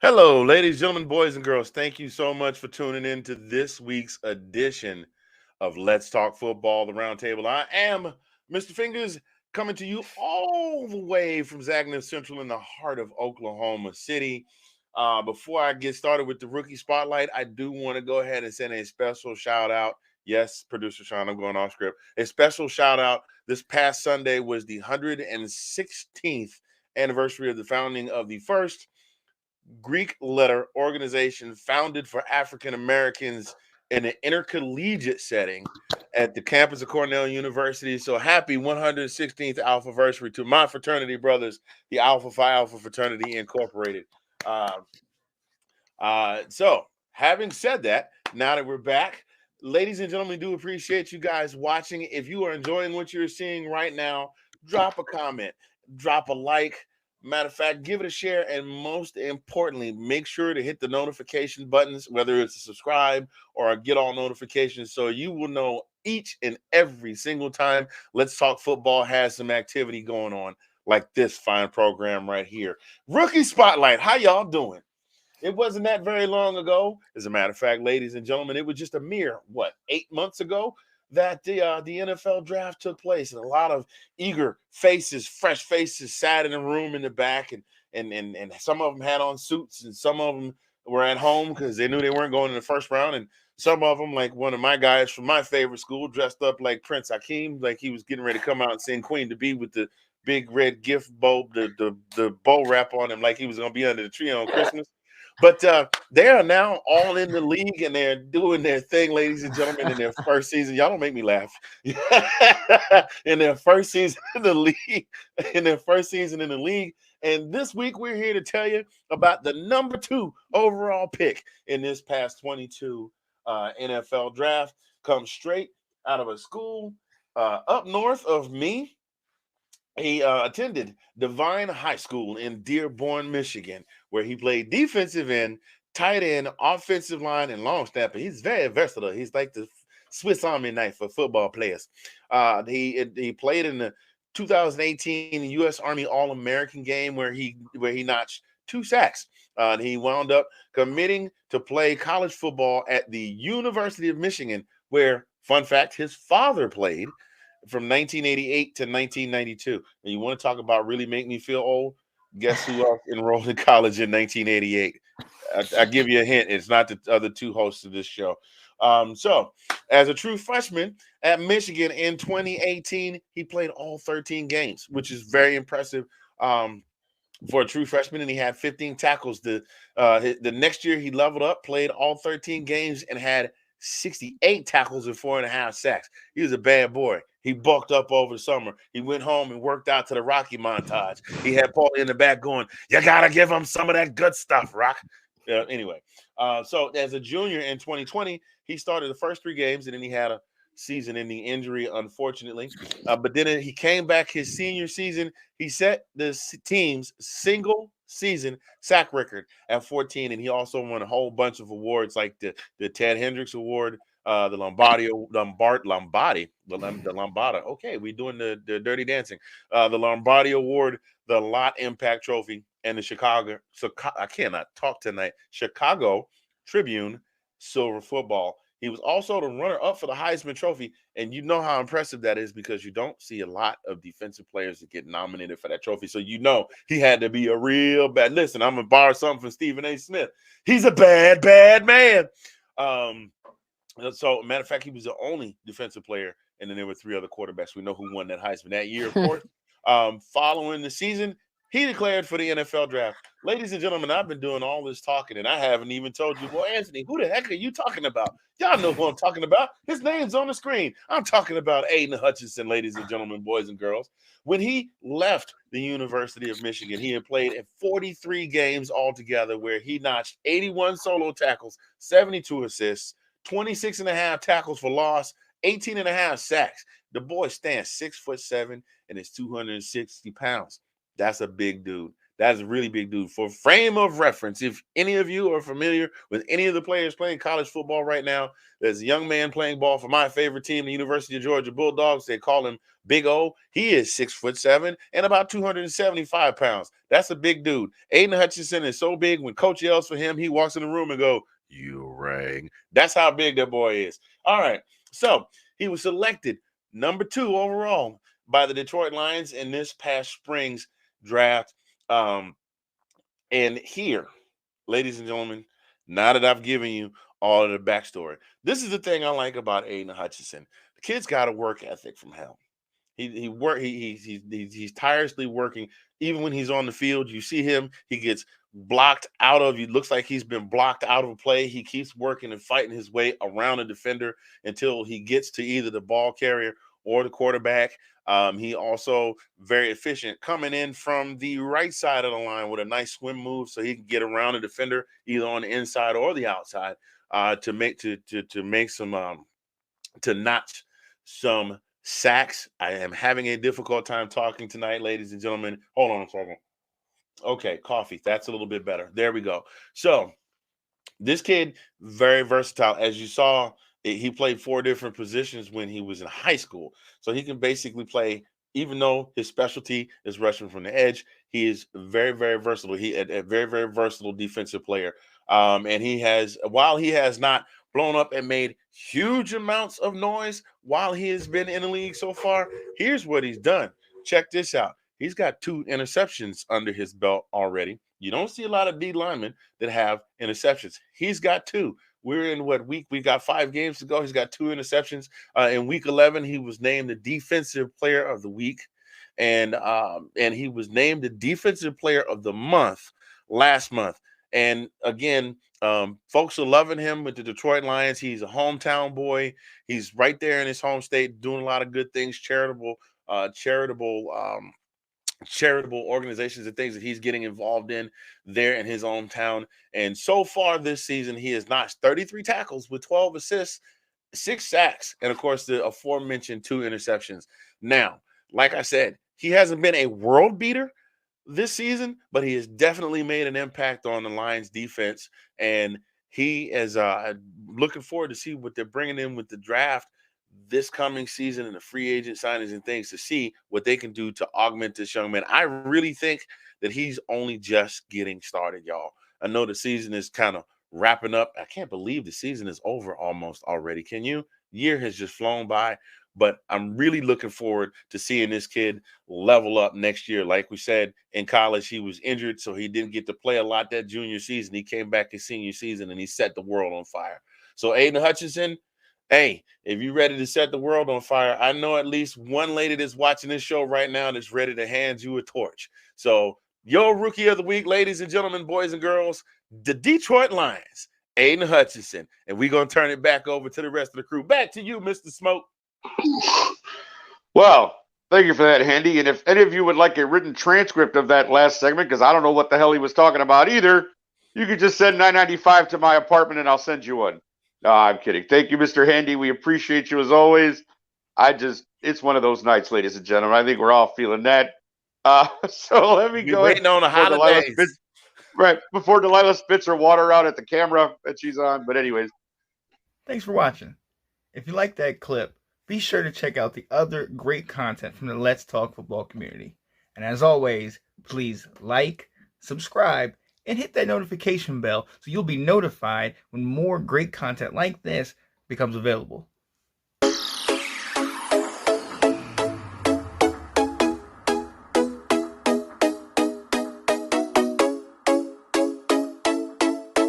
Hello, ladies, gentlemen, boys, and girls. Thank you so much for tuning in to this week's edition of Let's Talk Football, the Roundtable. I am Mr. Fingers coming to you all the way from Zagness Central in the heart of Oklahoma City. Before I get started with the rookie spotlight, I do want to go ahead and send a special shout out. Yes, producer Sean, I'm going off script. A special shout out. This past Sunday was the 116th anniversary of the founding of the first Greek letter organization founded for African Americans in an intercollegiate setting at the campus of Cornell University. So happy 116th Alpha Versary to my fraternity brothers, the Alpha Phi Alpha Fraternity Incorporated. Uh, so having said that, now that we're back, ladies and gentlemen, do appreciate you guys watching. If you are enjoying what you're seeing right now, drop a comment, drop a like. Matter of fact, give it a share, and most importantly, make sure to hit the notification buttons, whether it's a subscribe or a get all notifications, so you will know each and every single time Let's Talk Football has some activity going on, like this fine program right here. Rookie Spotlight, how y'all doing? It wasn't that very long ago. As a matter of fact, ladies and gentlemen, it was just a mere, 8 months ago that the NFL draft took place, and a lot of eager faces, fresh faces, sat in the room in the back, and some of them had on suits, and some of them were at home because they knew they weren't going in the first round, and some of them, like one of my guys from my favorite school, dressed up like Prince Hakeem, like he was getting ready to come out and sing Queen to Be with the big red gift bow, the bow wrap on him, like he was going to be under the tree on Christmas. But they are now all in the league and they're doing their thing, ladies and gentlemen, in their first season. Y'all don't make me laugh. In their first season in the league, in their first season in the league. And this week we're here to tell you about the number 2 overall pick in this past 22 NFL draft. Comes straight out of a school up north of me. He attended Divine High School in Dearborn, Michigan, where he played defensive end, tight end, offensive line, and long snapper. He's very versatile. He's like the Swiss Army knife for football players. He played in the 2018 U.S. Army All-American game where he notched 2 sacks. And he wound up committing to play college football at the University of Michigan, where, fun fact, his father played from 1988 to 1992. And you want to talk about really make me feel old? Guess who else enrolled in college in 1988? I give you a hint. It's not the other 2 hosts of this show. So, as a true freshman at Michigan in 2018, he played all 13 games, which is very impressive for a true freshman. And he had 15 tackles. The next year, he leveled up, played all 13 games, and had 68 tackles and 4.5 sacks. He was a bad boy. He bulked up over the summer. He went home and worked out to the Rocky montage. He had Paulie in the back going, "You gotta give him some of that good stuff, Rock." Anyway, so as a junior in 2020, he started the first 3 games, and then he had a season-ending injury, unfortunately. But then he came back his senior season. He set the team's single season sack record at 14, and he also won a whole bunch of awards like the Ted Hendricks Award, the Lombardi. Okay, we're doing the Dirty Dancing. The Lombardi Award, the Lot Impact Trophy, and the I cannot talk tonight. Chicago Tribune Silver Football. He was also the runner-up for the Heisman Trophy, and you know how impressive that is because you don't see a lot of defensive players that get nominated for that trophy. So you know he had to be a real bad. Listen, I'm gonna borrow something from Stephen A. Smith. He's a bad, bad man. So, matter of fact, he was the only defensive player, and then there were 3 other quarterbacks. We know who won that Heisman that year, of course. Following the season, he declared for the NFL draft. Ladies and gentlemen, I've been doing all this talking, and I haven't even told you, well, Anthony, who the heck are you talking about? Y'all know who I'm talking about. His name's on the screen. I'm talking about Aiden Hutchinson, ladies and gentlemen, boys and girls. When he left the University of Michigan, he had played in 43 games altogether where he notched 81 solo tackles, 72 assists, 26.5 tackles for loss, 18.5 sacks. The boy stands 6'7" and is 260 pounds. That's a big dude. That's a really big dude. For frame of reference, if any of you are familiar with any of the players playing college football right now, there's a young man playing ball for my favorite team, the University of Georgia Bulldogs. They call him Big O. He is 6'7" and about 275 pounds. That's a big dude. Aiden Hutchinson is so big when coach yells for him, he walks in the room and go, "You rang." That's how big that boy is. All right. So he was selected number 2 overall by the Detroit Lions in this past spring's draft. And here, ladies and gentlemen, now that I've given you all of the backstory, this is the thing I like about Aiden Hutchinson. The kid's got a work ethic from hell. He's tirelessly working. Even when he's on the field, you see him, he gets blocked out of, he looks like he's been blocked out of a play. He keeps working and fighting his way around a defender until he gets to either the ball carrier or the quarterback. He also very efficient coming in from the right side of the line with a nice swim move so he can get around a defender either on the inside or the outside to make some to notch some sacks. I am having a difficult time talking tonight, ladies and gentlemen. Hold on a second. Okay, coffee. That's a little bit better. There we go. So this kid, very versatile. As you saw, he played 4 different positions when he was in high school. So he can basically play, even though his specialty is rushing from the edge, he is very, very versatile. He a very, very versatile defensive player. And he has, while he has not blown up and made huge amounts of noise while he has been in the league so far, here's what he's done. Check this out. He's got 2 interceptions under his belt already. You don't see a lot of D linemen that have interceptions. He's got 2. We're in what week? We got 5 games to go. He's got 2 interceptions. In week 11, he was named the defensive player of the week. And he was named the defensive player of the month last month. And again, folks are loving him with the Detroit Lions. He's a hometown boy. He's right there in his home state doing a lot of good things, charitable organizations and things that he's getting involved in there in his own town. And so far this season, he has notched 33 tackles with 12 assists, 6 sacks, and of course the aforementioned 2 interceptions. Now, like I said, he hasn't been a world beater this season, but he has definitely made an impact on the Lions defense. And he is looking forward to see what they're bringing in with the draft this coming season and the free agent signings and things to see what they can do to augment this young man. I really think that he's only just getting started, y'all. I know the season is kind of wrapping up. I can't believe the season is over almost already. Can you? Year has just flown by, but I'm really looking forward to seeing this kid level up next year. Like we said, in college, he was injured, so he didn't get to play a lot that junior season. He came back his senior season, and he set the world on fire. So Aiden Hutchinson, hey, if you're ready to set the world on fire, I know at least one lady that's watching this show right now that's ready to hand you a torch. So your rookie of the week, ladies and gentlemen, boys and girls, the Detroit Lions, Aiden Hutchinson. And we're going to turn it back over to the rest of the crew. Back to you, Mr. Smoke. Well, thank you for that, Handy. And if any of you would like a written transcript of that last segment, because I don't know what the hell he was talking about either, you could just send $9.95 to my apartment and I'll send you one. No, I'm kidding. Thank you, Mr. Handy. We appreciate you as always. It's one of those nights, ladies and gentlemen. I think we're all feeling that. So let me go waiting on the holidays. Before Delilah spits her water out at the camera that she's on. But anyways. Thanks for watching. If you like that clip, be sure to check out the other great content from the Let's Talk Football community. And as always, please like, subscribe, and hit that notification bell so you'll be notified when more great content like this becomes available.